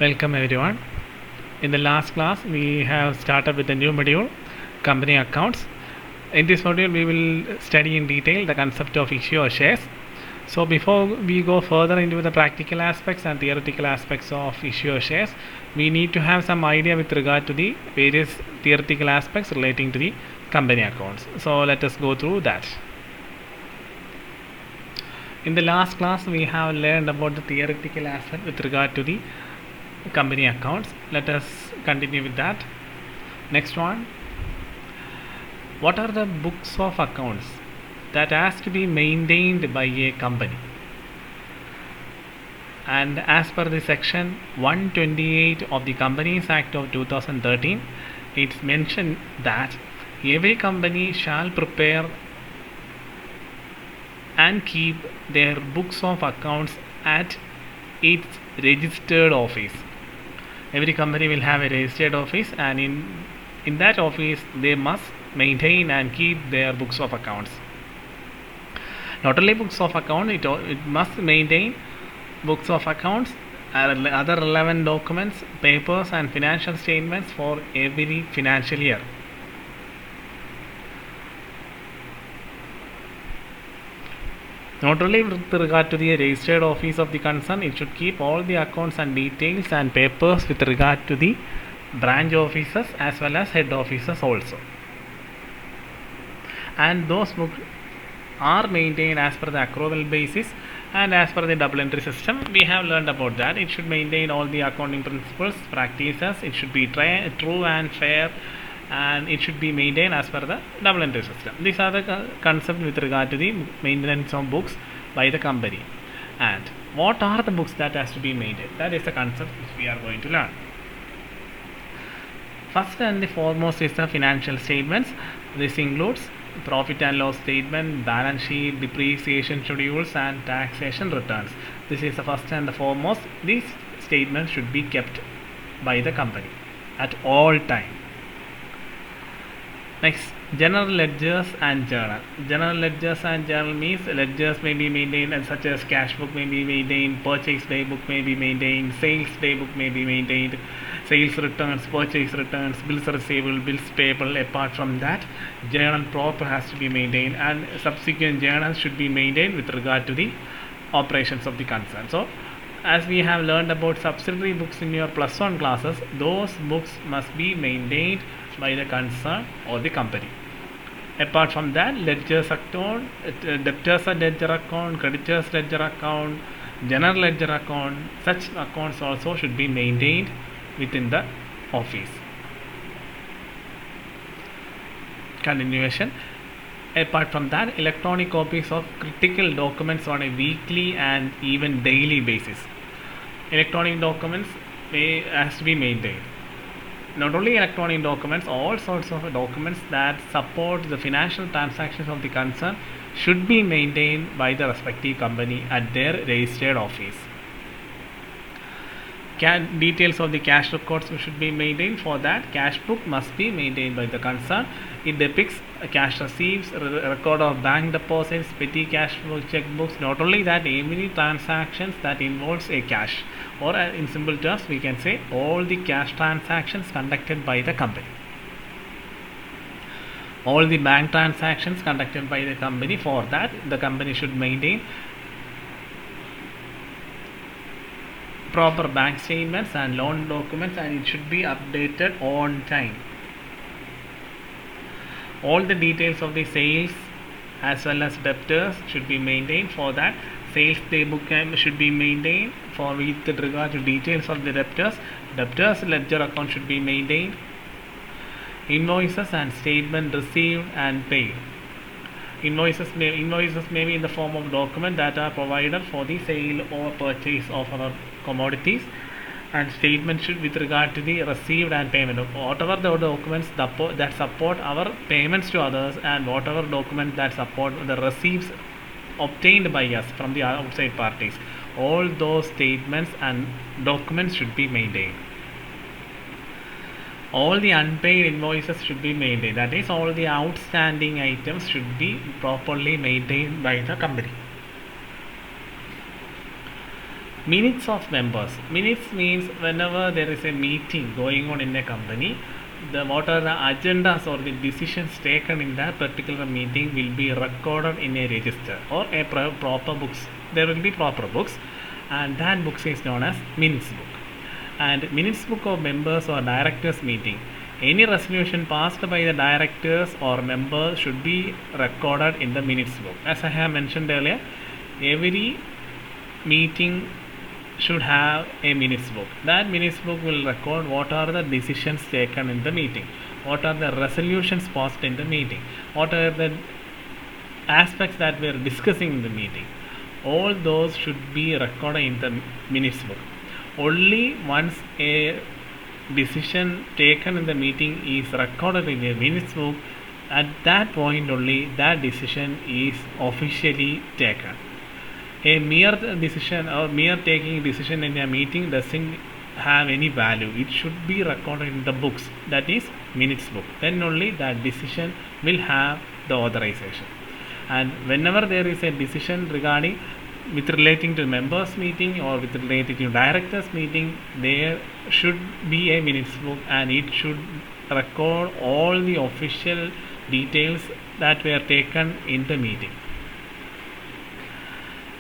Welcome everyone. In the last class, we have started with a new module, company accounts. In this module, we will study in detail the concept of issue or shares. So before we go further into the practical aspects and theoretical aspects of issue or shares, we need to have some idea with regard to the various theoretical aspects relating to the company accounts. So let us go through that. In the last class, we have learned about the theoretical aspect with regard to the company accounts. Let us continue with that. Next one, what are the books of accounts that has to be maintained by a company? And as per the section 128 of the Companies Act of 2013, it's mentioned that every company shall prepare and keep their books of accounts at its registered office. Every company will have a registered office, and in that office they must maintain and keep their books of accounts. Not only books of account, it must maintain books of accounts, other relevant documents, papers and financial statements for every financial year. Not only with regard to the registered office of the concern, it should keep all the accounts and details and papers with regard to the branch offices as well as head offices also. And those books are maintained as per the accrual basis and as per the double entry system. We have learned about that. It should maintain all the accounting principles, practices. It should be true and fair, and it should be maintained as per the double entry system. These are the concepts with regard to the maintenance of books by the company. And what are the books that has to be maintained? That is the concept which we are going to learn. First and the foremost is the financial statements. This includes profit and loss statement, balance sheet, depreciation schedules and taxation returns. This is the first and the foremost. These statements should be kept by the company at all time. Next, general ledgers and journal. General ledgers and journal means ledgers may be maintained, and such as cash book may be maintained, purchase day book may be maintained, sales day book may be maintained, sales returns, purchase returns, bills receivable, bills payable. Apart from that, journal proper has to be maintained, and subsequent journals should be maintained with regard to the operations of the concern. So, as we have learned about subsidiary books in your plus one classes, those books must be maintained by the concern or the company. Apart from that, ledgers account, debtors ledger account, creditors ledger account, general ledger account, such accounts also should be maintained within the office. Continuation. Apart from that, electronic copies of critical documents on a weekly and even daily basis. Electronic documents has to be maintained. Not only electronic documents, all sorts of documents that support the financial transactions of the concern should be maintained by the respective company at their registered office. Details of the cash records should be maintained. For that, cash book must be maintained by the concern. It depicts cash receipts, record of bank deposits, petty cash flow checkbooks. Not only that, any transactions that involves a cash, or in simple terms we can say all the cash transactions conducted by the company. All the bank transactions conducted by the company. For that, the company should maintain proper bank statements and loan documents, and it should be updated on time. All the details of the sales as well as debtors should be maintained. For that, sales day book should be maintained. For with regard to details of the debtors ledger account should be maintained. Invoices and statement received and paid. Invoices may be in the form of document that are provided for the sale or purchase of our commodities, and statement should with regard to the received and payment. Whatever the documents that support our payments to others, and whatever document that support the receipts obtained by us from the outside parties, all those statements and documents should be maintained. All the unpaid invoices should be maintained. That is, all the outstanding items should be properly maintained by the company. Minutes of members. Minutes means whenever there is a meeting going on in a company, what are the agendas or the decisions taken in that particular meeting will be recorded in a register or a proper books. There will be proper books, and that books is known as minutes book. And minutes book of members or directors meeting. Any resolution passed by the directors or members should be recorded in the minutes book. As I have mentioned earlier, every meeting should have a minutes book. That minutes book will record what are the decisions taken in the meeting, what are the resolutions passed in the meeting, what are the aspects that we are discussing in the meeting. All those should be recorded in the minutes book. Only once a decision taken in the meeting is recorded in a minutes book, at that point only that decision is officially taken. A mere decision or mere taking decision in a meeting doesn't have any value. It should be recorded in the books, that is minutes book. Then only that decision will have the authorization. And whenever there is a decision regarding with relating to members meeting or with relating to directors meeting, there should be a minutes book, and it should record all the official details that were taken in the meeting.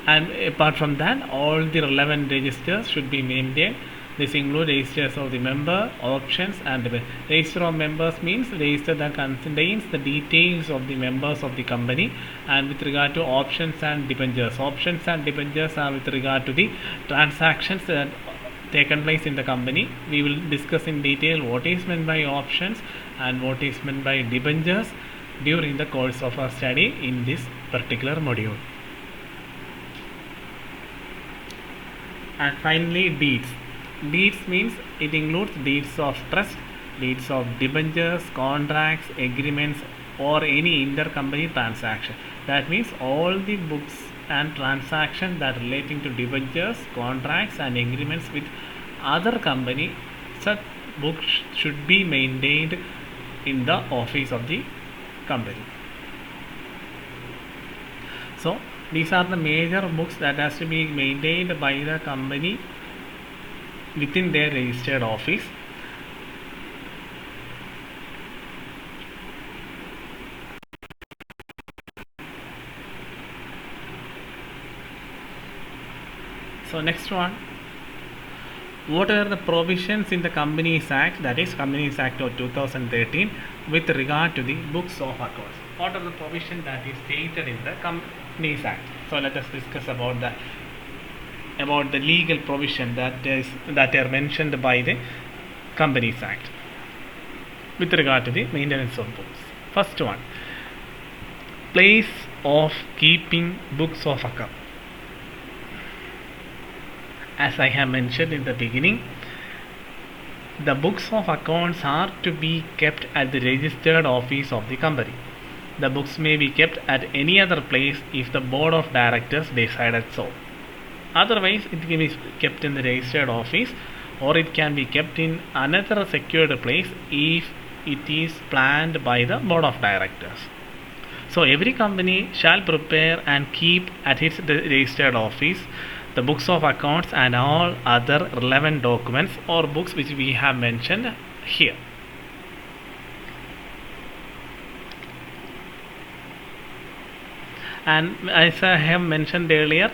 And apart from that, all the relevant registers should be maintained. This includes registers of the member, options, and register of members means register that contains the details of the members of the company. And with regard to options and debentures, options and debentures are with regard to the transactions that taken place in the company. We will discuss in detail what is meant by options and what is meant by debentures during the course of our study in this particular module. And finally, deeds. Deeds means it includes deeds of trust, deeds of debentures, contracts, agreements, or any intercompany transaction. That means all the books and transactions that relating to debentures, contracts, and agreements with other company, such books should be maintained in the office of the company. So these are the major books that has to be maintained by the company within their registered office. So next one, what are the provisions in the Companies Act, that is Companies Act of 2013, with regard to the books of accounts? What are the provisions that is stated in the Companies Act? So let us discuss about the legal provision that are mentioned by the Companies Act with regard to the maintenance of books. First one, place of keeping books of account. As I have mentioned in the beginning, the books of accounts are to be kept at the registered office of the company. The books may be kept at any other place if the board of directors decided so. Otherwise, it can be kept in the registered office, or it can be kept in another secured place if it is planned by the board of directors. So every company shall prepare and keep at its registered office the books of accounts and all other relevant documents or books which we have mentioned here. And as I have mentioned earlier,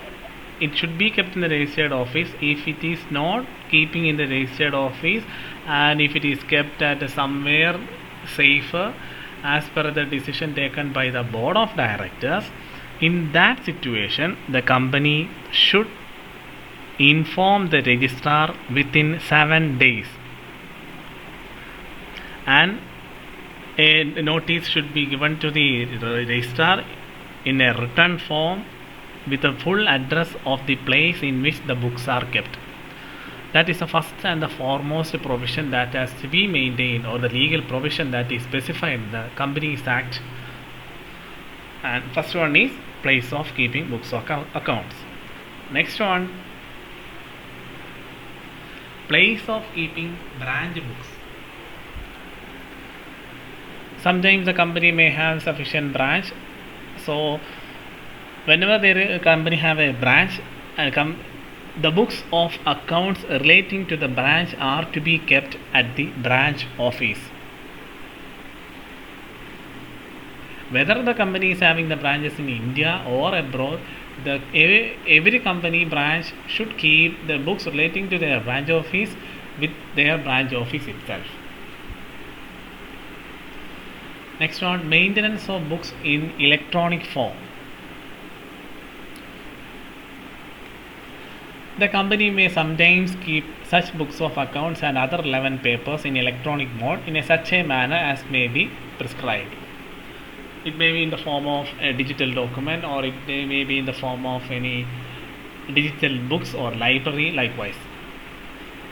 it should be kept in the registered office. If it is not keeping in the registered office, and if it is kept at somewhere safer as per the decision taken by the board of directors, in that situation the company should inform the registrar within 7 days, and a notice should be given to the registrar in a written form with the full address of the place in which the books are kept. That is the first and the foremost provision that has to be maintained, or the legal provision that is specified in the Companies Act. And first one is place of keeping books of accounts. Next one, place of keeping branch books. Sometimes the company may have sufficient branch, so whenever the company have a branch, The books of accounts relating to the branch are to be kept at the branch office. Whether the company is having the branches in India or abroad, every company branch should keep the books relating to their branch office with their branch office itself. Next one, maintenance of books in electronic form. The company may sometimes keep such books of accounts and other relevant papers in electronic mode in such a manner as may be prescribed. It may be in the form of a digital document, or it may be in the form of any digital books or library likewise.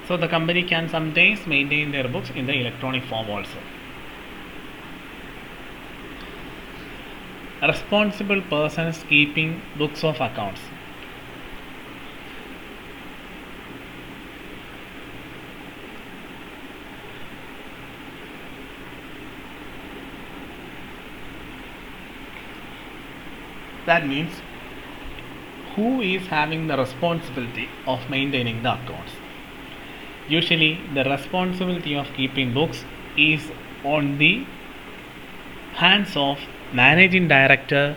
So the company can sometimes maintain their books in the electronic form also. Responsible persons keeping books of accounts. That means who is having the responsibility of maintaining the accounts. Usually the responsibility of keeping books is on the hands of managing director,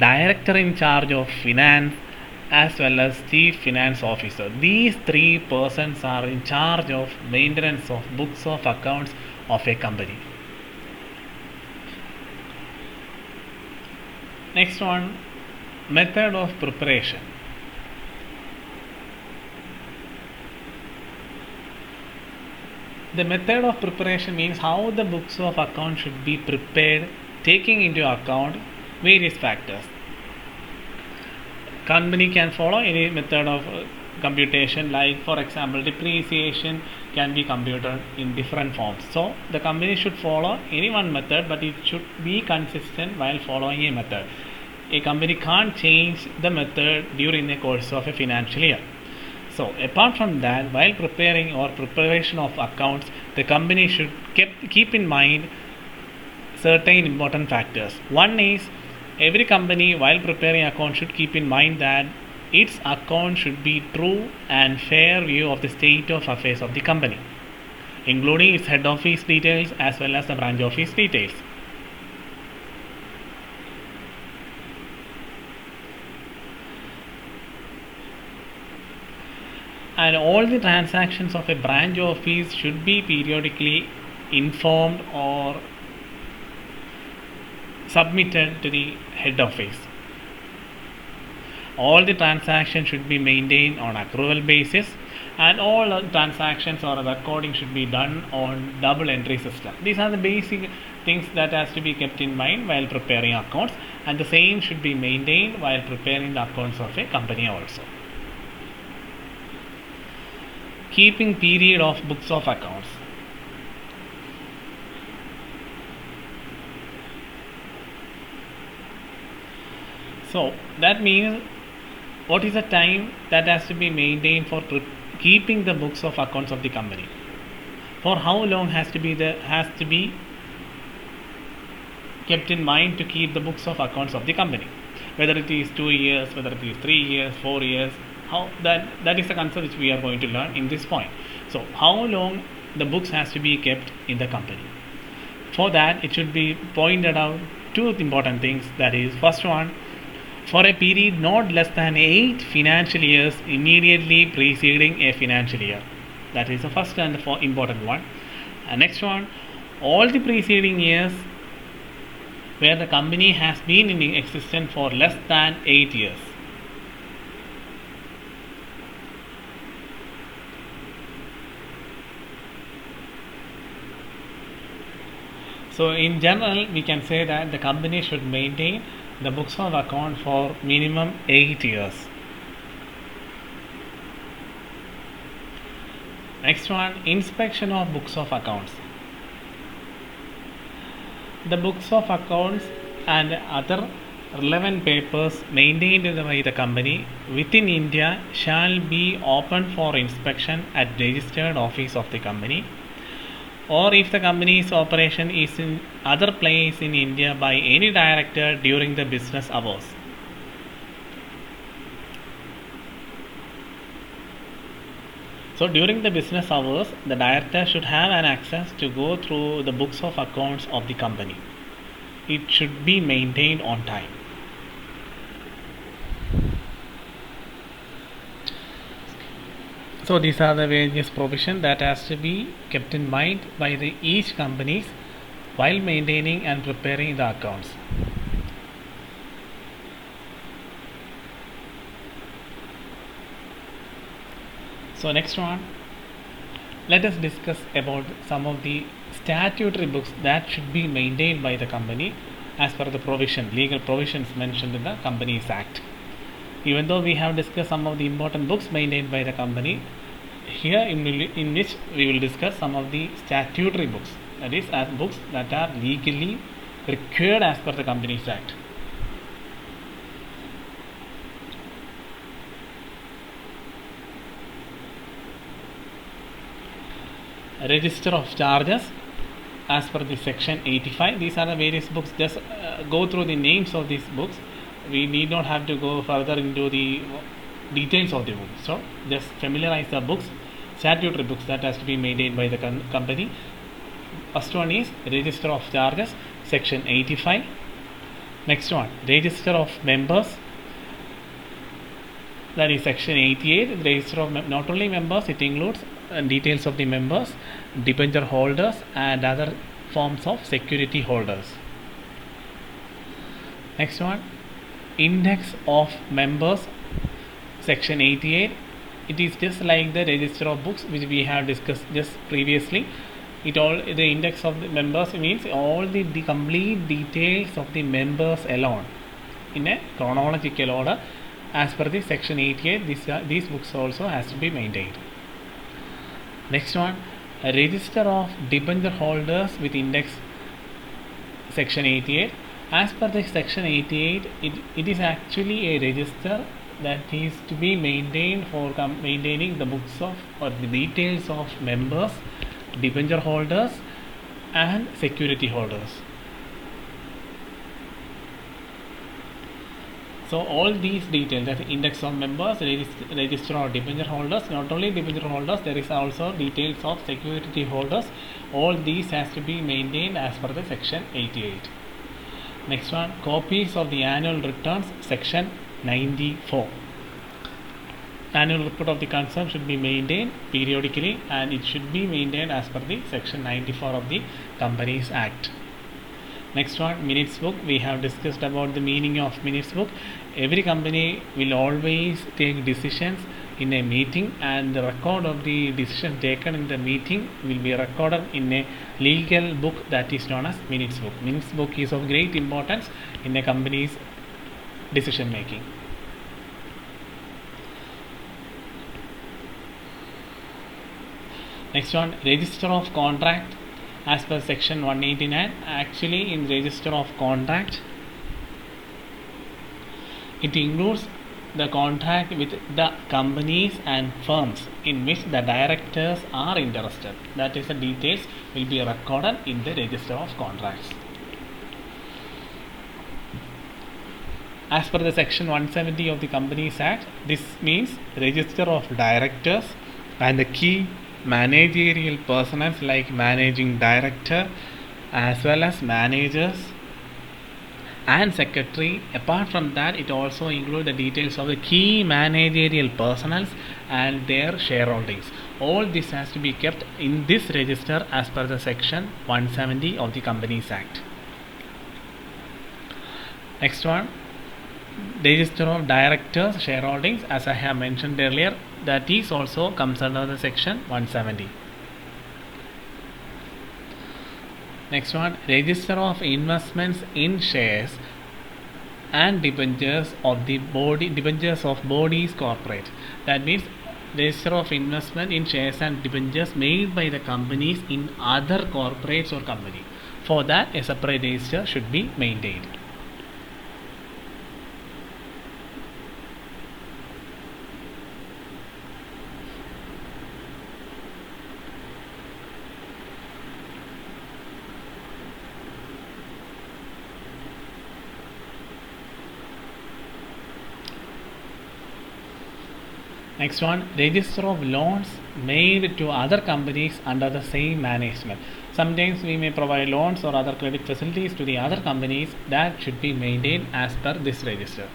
director in charge of finance, as well as chief finance officer. These three persons are in charge of maintenance of books of accounts of a company. Next one, method of preparation. The method of preparation means how the books of account should be prepared, taking into account various factors. Company can follow any method of computation, like for example depreciation can be computed in different forms. So the company should follow any one method, but it should be consistent while following a method. A company can't change the method during the course of a financial year. So apart from that, while preparing or preparation of accounts, the company should keep in mind certain important factors. One is, every company while preparing accounts should keep in mind that its account should be true and fair view of the state of affairs of the company, including its head office details as well as the branch office details. And all the transactions of a branch office should be periodically informed or submitted to the head office. All the transactions should be maintained on accrual basis, and all transactions or recording should be done on double entry system. These are the basic things that has to be kept in mind while preparing accounts, and the same should be maintained while preparing the accounts of a company also. Keeping period of books of accounts. So that means what is the time that has to be maintained for keeping the books of accounts of the company? For how long has to be kept in mind to keep the books of accounts of the company? Whether it is 2 years, whether it is 3 years, 4 years, how that is the concept which we are going to learn in this point. So how long the books has to be kept in the company? For that, it should be pointed out two important things. That is, first one, for a period not less than 8 financial years immediately preceding a financial year. That is the first and the important one. And next one, all the preceding years where the company has been in existence for less than 8 years. So in general, we can say that the company should maintain the books of account for minimum 8 years. Next one, inspection of books of accounts. The books of accounts and other relevant papers maintained by the company within India shall be open for inspection at registered office of the company, or if the company's operation is in other place in India, by any director during the business hours. So during the business hours, the director should have an access to go through the books of accounts of the company. It should be maintained on time. So these are the various provisions that has to be kept in mind by each companies while maintaining and preparing the accounts. So next one, let us discuss about some of the statutory books that should be maintained by the company as per the legal provisions mentioned in the Companies Act. Even though we have discussed some of the important books maintained by the company, here in which we will discuss some of the statutory books, that is, as books that are legally required as per the Companies Act. Register of charges as per the section 85. These are the various books. Just go through the names of these books. We need not have to go further into the details of the book. So just familiarize the books, statutory books that has to be maintained by the company. First one is register of charges, section 85. Next one, register of members, that is section 88. The register of not only members, it includes details of the members, debenture holders and other forms of security holders. Next one, index of members, section 88. It is just like the register of books which we have discussed just previously. The index of the members means all the complete details of the members alone in a chronological order as per the section 88. These books also has to be maintained. Next one, a register of debenture holders with index, section 88. As per the section 88, it is actually a register that is to be maintained for maintaining the books of or the details of members, debenture holders and security holders. So all these details, that is index of members, register of debenture holders, not only debenture holders, there is also details of security holders. All these has to be maintained as per the section 88. Next one, copies of the annual returns, section 94. Annual report of the concern should be maintained periodically and it should be maintained as per the section 94 of the Companies Act. Next one, minutes book. We have discussed about the meaning of minutes book. Every company will always take decisions in a meeting and the record of the decision taken in the meeting will be recorded in a legal book that is known as minutes book. Minutes book is of great importance in a company's decision making. Next one, register of contract as per section 189. Actually in register of contract, it includes the contract with the companies and firms in which the directors are interested. That is, the details will be recorded in the register of contracts. As per the section 170 of the Companies Act, this means register of directors and the key managerial personnel like managing director as well as managers and secretary. Apart from that, it also includes the details of the key managerial personnel and their shareholdings. All this has to be kept in this register as per the section 170 of the Companies Act. Next one, register of directors shareholdings, as I have mentioned earlier, that is also comes under the section 170. Next one, register of investments in shares and debentures of bodies corporate. That means register of investment in shares and debentures made by the companies in other corporates or company. For that, a separate register should be maintained. Next one, register of loans made to other companies under the same management. Sometimes we may provide loans or other credit facilities to the other companies that should be maintained as per this register.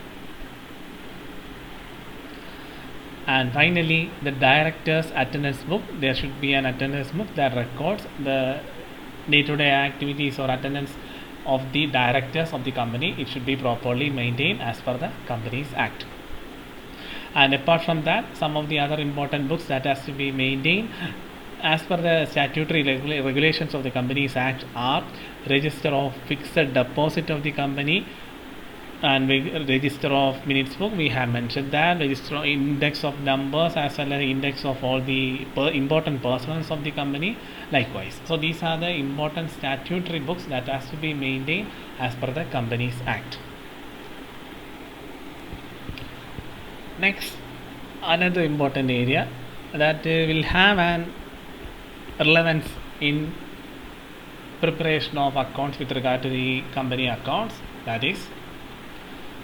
And finally, the director's attendance book. There should be an attendance book that records the day-to-day activities or attendance of the directors of the company. It should be properly maintained as per the Companies Act. And apart from that, some of the other important books that has to be maintained as per the statutory regulations of the Companies Act are Register of Fixed Deposit of the company and Register of Minutes book. We have mentioned that register of index of numbers as well as index of all the important persons of the company likewise. So these are the important statutory books that has to be maintained as per the Companies Act. Next, another important area that will have an relevance in preparation of accounts with regard to the company accounts, that is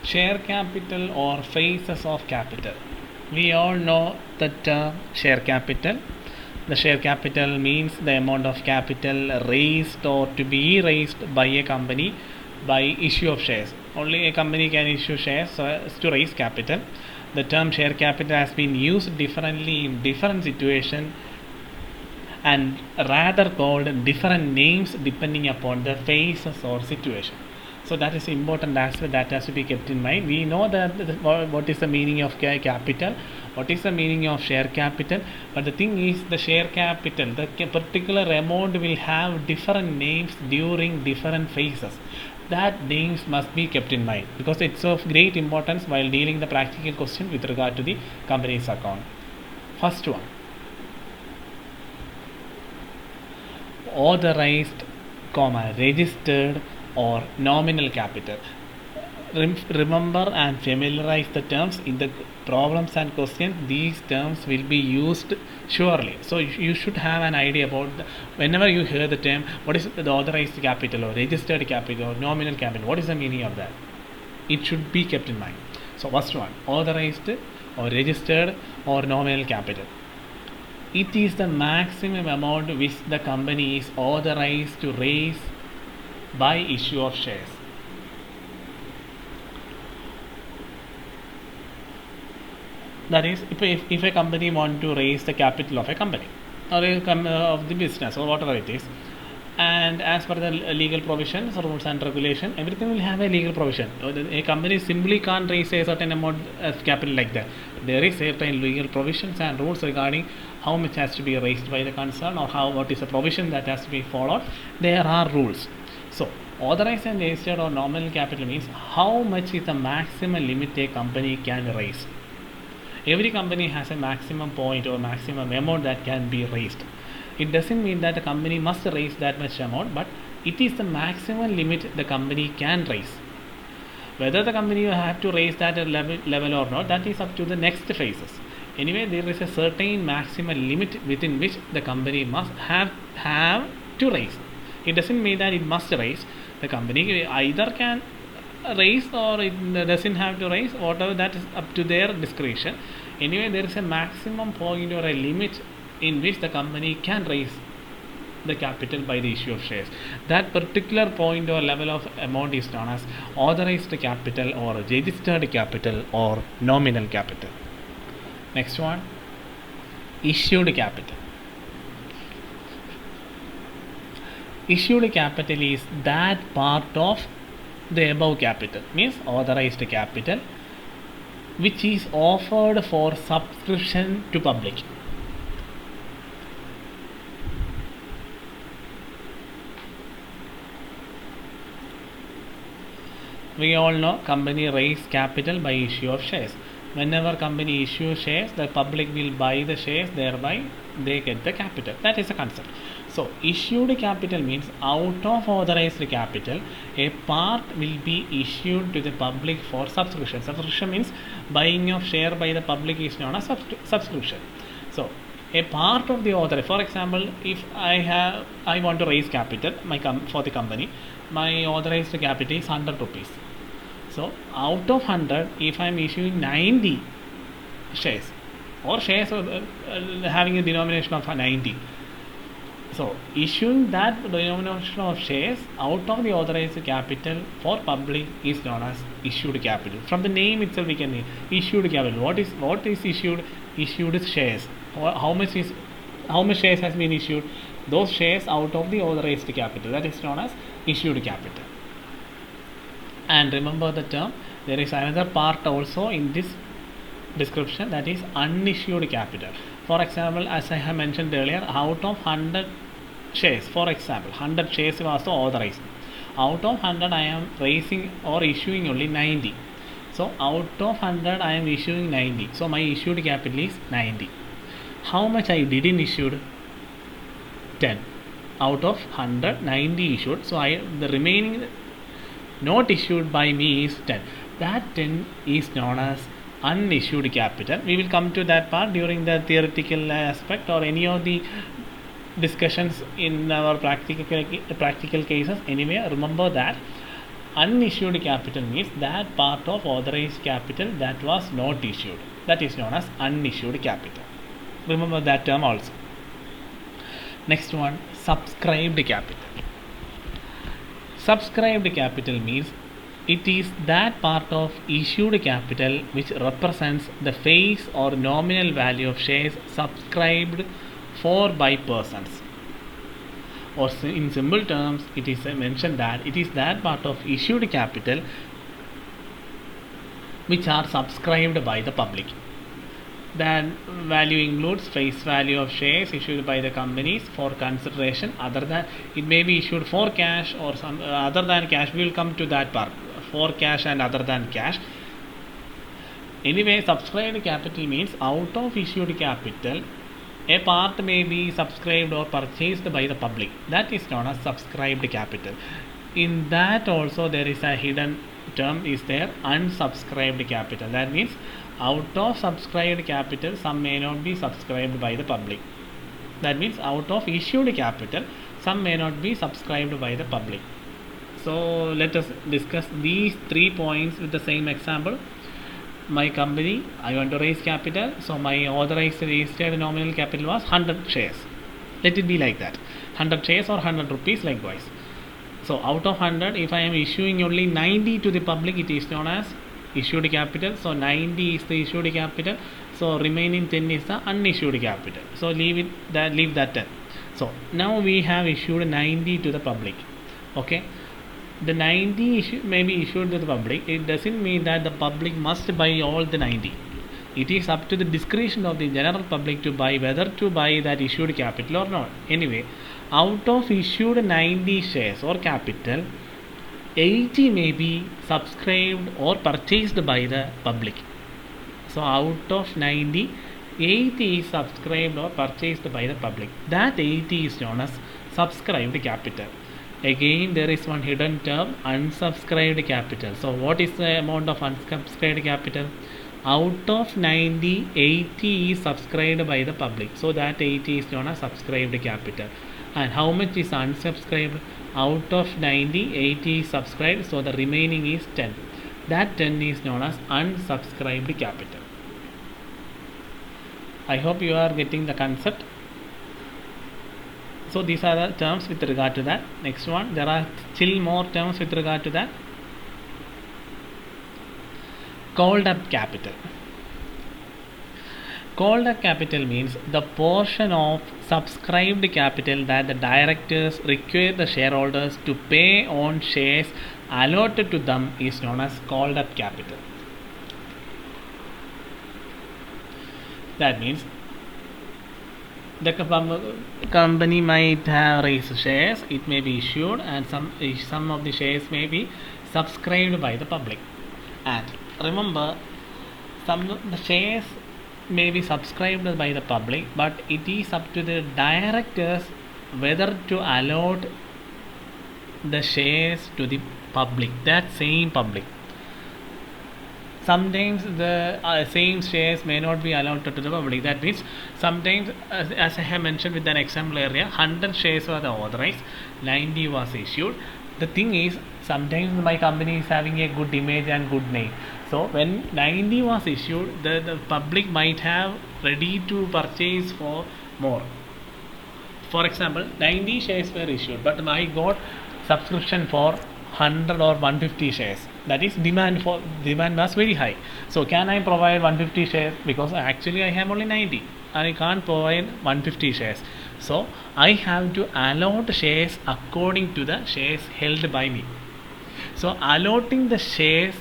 share capital or phases of capital. We all know the term share capital. The share capital means the amount of capital raised or to be raised by a company by issue of shares. Only a company can issue shares so as to raise capital. The term share capital has been used differently in different situations and rather called different names depending upon the phases or situation. So that is important aspect that has to be kept in mind. We know that what is the meaning of capital, what is the meaning of share capital, but the thing is the share capital, the particular amount will have different names during different phases. That names must be kept in mind because it's of great importance while dealing the practical question with regard to the company's account. First one, authorized, registered or nominal capital. Remember and familiarize the terms in the problems and questions. These terms will be used surely, so you should have an idea about whenever you hear the term what is the authorized capital or registered capital or nominal capital, what is the meaning of that. It should be kept in mind. So first one, authorized or registered or nominal capital. It is the maximum amount which the company is authorized to raise by issue of shares. That is, if a company want to raise the capital of a company or of the business or whatever it is, and as per the legal provisions, rules and regulation, everything will have a legal provision. A company simply can't raise a certain amount of capital like that. There is certain legal provisions and rules regarding how much has to be raised by the concern or what is the provision that has to be followed. There are rules. So authorized and registered or nominal capital means how much is the maximum limit a company can raise. Every company has a maximum point or maximum amount that can be raised. It doesn't mean that the company must raise that much amount, but it is the maximum limit the company can raise. Whether the company will have to raise that level or not, that is up to the next phases. Anyway, there is a certain maximum limit within which the company must have to raise. It doesn't mean that it must raise. The company either can raise or it doesn't have to raise, whatever, that is up to their discretion. Anyway, there is a maximum point or a limit in which the company can raise the capital by the issue of shares. That particular point or level of amount is known as authorized capital or registered capital or nominal capital. Next one, issued capital. Issued capital is that part of the above capital, means authorized capital, which is offered for subscription to public. We all know company raise capital by issue of shares. Whenever company issues shares, the public will buy the shares, thereby they get the capital. That is the concept. So issued capital means out of authorized capital, a part will be issued to the public for subscription. Subscription means buying of share by the public is known as subscription. So a part of the author, for example, if I want to raise capital for the company, my authorized capital is 100 rupees. So out of 100, if I am issuing 90 shares, or shares having a denomination of 90. So issuing that denomination of shares out of the authorized capital for public is known as issued capital. From the name itself we can name issued capital. What is issued? Issued is shares. How much shares has been issued? Those shares out of the authorized capital, that is known as issued capital. And remember the term, there is another part also in this description, that is unissued capital. For example, as I have mentioned earlier, out of 100 shares, for example 100 shares was authorized, out of 100 I am raising or issuing only 90. So out of 100 I am issuing 90, so my issued capital is 90. How much I didn't issued? 10. Out of 100, 90 issued, so the remaining not issued by me is 10. That 10 is known as unissued capital. We will come to that part during the theoretical aspect or any of the discussions in our practical cases. Anyway, remember that unissued capital means that part of authorized capital that was not issued, that is known as unissued capital. Remember that term also. Next one, subscribed capital. Subscribed capital means it is that part of issued capital which represents the face or nominal value of shares subscribed for by persons. Or in simple terms, it is mentioned that it is that part of issued capital which are subscribed by the public. That value includes face value of shares issued by the companies for consideration other than, it may be issued for cash or some other than cash. We will come to that part, for cash and other than cash. Anyway, subscribed capital means out of issued capital a part may be subscribed or purchased by the public, that is known as subscribed capital. In that also there is a hidden term is there, unsubscribed capital. That means out of subscribed capital some may not be subscribed by the public. That means out of issued capital some may not be subscribed by the public. So let us discuss these 3 points with the same example. My company, I want to raise capital, so my authorized registered nominal capital was 100 shares. Let it be like that, 100 shares or 100 rupees likewise. So out of 100, if I am issuing only 90 to the public, it is known as issued capital. So 90 is the issued capital, so remaining 10 is the unissued capital. So leave that 10. So now we have issued 90 to the public. Okay, the 90 may be issued to the public. It doesn't mean that the public must buy all the 90. It is up to the discretion of the general public to buy whether to buy that issued capital or not. Anyway, out of issued 90 shares or capital, 80 may be subscribed or purchased by the public. So out of 90, 80 is subscribed or purchased by the public. That 80 is known as subscribed capital. Again, there is one hidden term, unsubscribed capital. So what is the amount of unsubscribed capital? Out of 90, 80 is subscribed by the public. So that 80 is known as subscribed capital. And how much is unsubscribed? Out of 90, 80 is subscribed, so the remaining is 10. That 10 is known as unsubscribed capital. I hope you are getting the concept. So these are the terms with regard to that. Next one, there are still more terms with regard to that. Called up capital. Called up capital means the portion of subscribed capital that the directors require the shareholders to pay on shares allotted to them is known as called up capital. That means the company might have raised shares, it may be issued, and some of the shares may be subscribed by the public. And remember, some of the shares may be subscribed by the public, but it is up to the directors whether to allot the shares to the public, that same public. Sometimes the same shares may not be allotted to the public. That means sometimes, as I have mentioned with an example earlier, 100 shares were authorized, 90 was issued. The thing is, sometimes my company is having a good image and good name. So when 90 was issued, the public might have ready to purchase for more. For example, 90 shares were issued, but I got subscription for 100 or 150 shares. That is demand was very high. So can I provide 150 shares? Because actually I have only 90 and I can't provide 150 shares. So I have to allot shares according to the shares held by me. So allotting the shares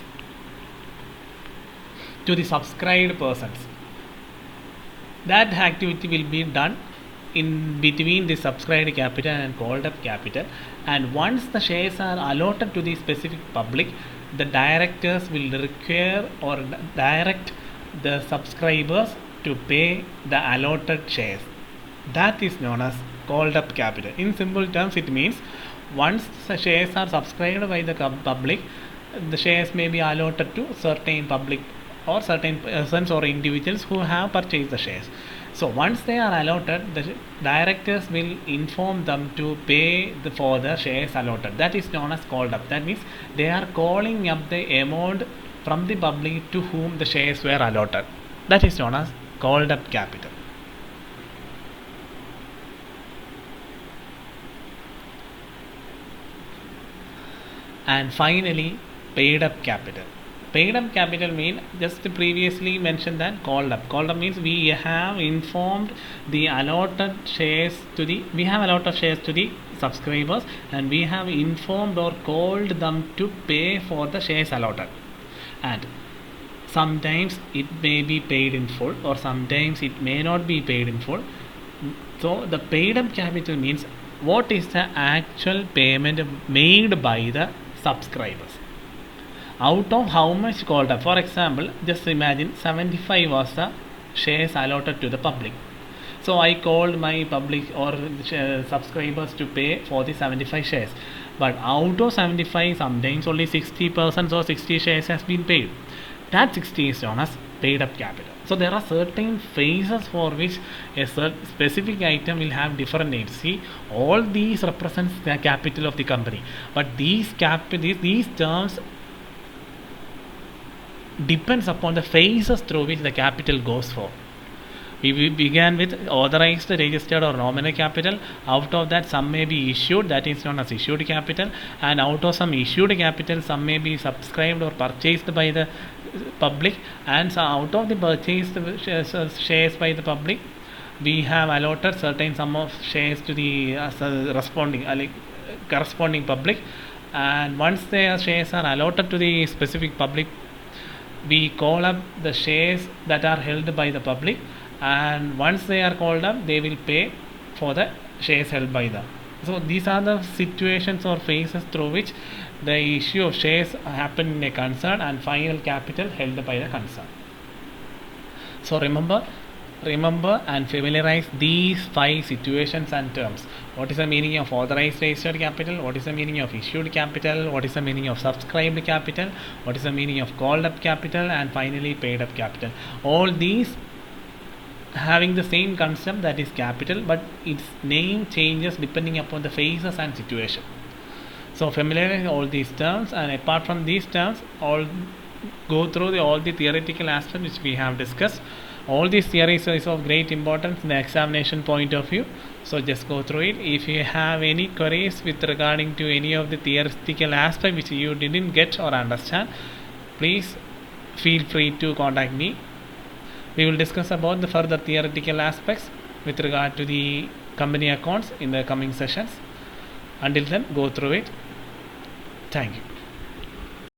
to the subscribed persons, that activity will be done in between the subscribed capital and called up capital, and once the shares are allotted to the specific public, the directors will require or direct the subscribers to pay the allotted shares. That is known as called up capital. In simple terms, it means once the shares are subscribed by the public, the shares may be allotted to certain public or certain persons or individuals who have purchased the shares. So once they are allotted, the directors will inform them to pay for the shares allotted. That is known as called up. That means they are calling up the amount from the public to whom the shares were allotted. That is known as called up capital. And finally, paid up capital. Paid up capital means just previously mentioned that called up. Called up means we have informed the allotted shares to the subscribers, and we have informed or called them to pay for the shares allotted. And sometimes it may be paid in full or sometimes it may not be paid in full. So the paid up capital means what is the actual payment made by the subscribers. Out of how much called up? For example, just imagine 75 was the shares allotted to the public. So I called my public or subscribers to pay for the 75 shares. But out of 75, sometimes only 60% or 60 shares has been paid. That 60 is known as paid up capital. So there are certain phases for which a specific item will have different names. See, all these represents the capital of the company. But these terms depends upon the phases through which the capital goes for. We began with authorized, registered or nominal capital. Out of that, some may be issued, that is known as issued capital, and out of some issued capital, some may be subscribed or purchased by the public, and so out of the purchased shares by the public, we have allotted certain sum of shares to the corresponding public, and once their shares are allotted to the specific public, we call up the shares that are held by the public, and once they are called up, they will pay for the shares held by them. So these are the situations or phases through which the issue of shares happen in a concern and final capital held by the concern. So remember and familiarize these 5 situations and terms. What is the meaning of authorized registered capital? What is the meaning of issued capital? What is the meaning of subscribed capital? What is the meaning of called up capital? And finally paid up capital. All these having the same concept, that is capital, but its name changes depending upon the phases and situation. So familiarize all these terms, and apart from these terms, go through all the theoretical aspects which we have discussed. All these theories is of great importance in the examination point of view, so just go through it. If you have any queries with regarding to any of the theoretical aspects which you didn't get or understand, please feel free to contact me. We will discuss about the further theoretical aspects with regard to the company accounts in the coming sessions. Until then, go through it. Thank you.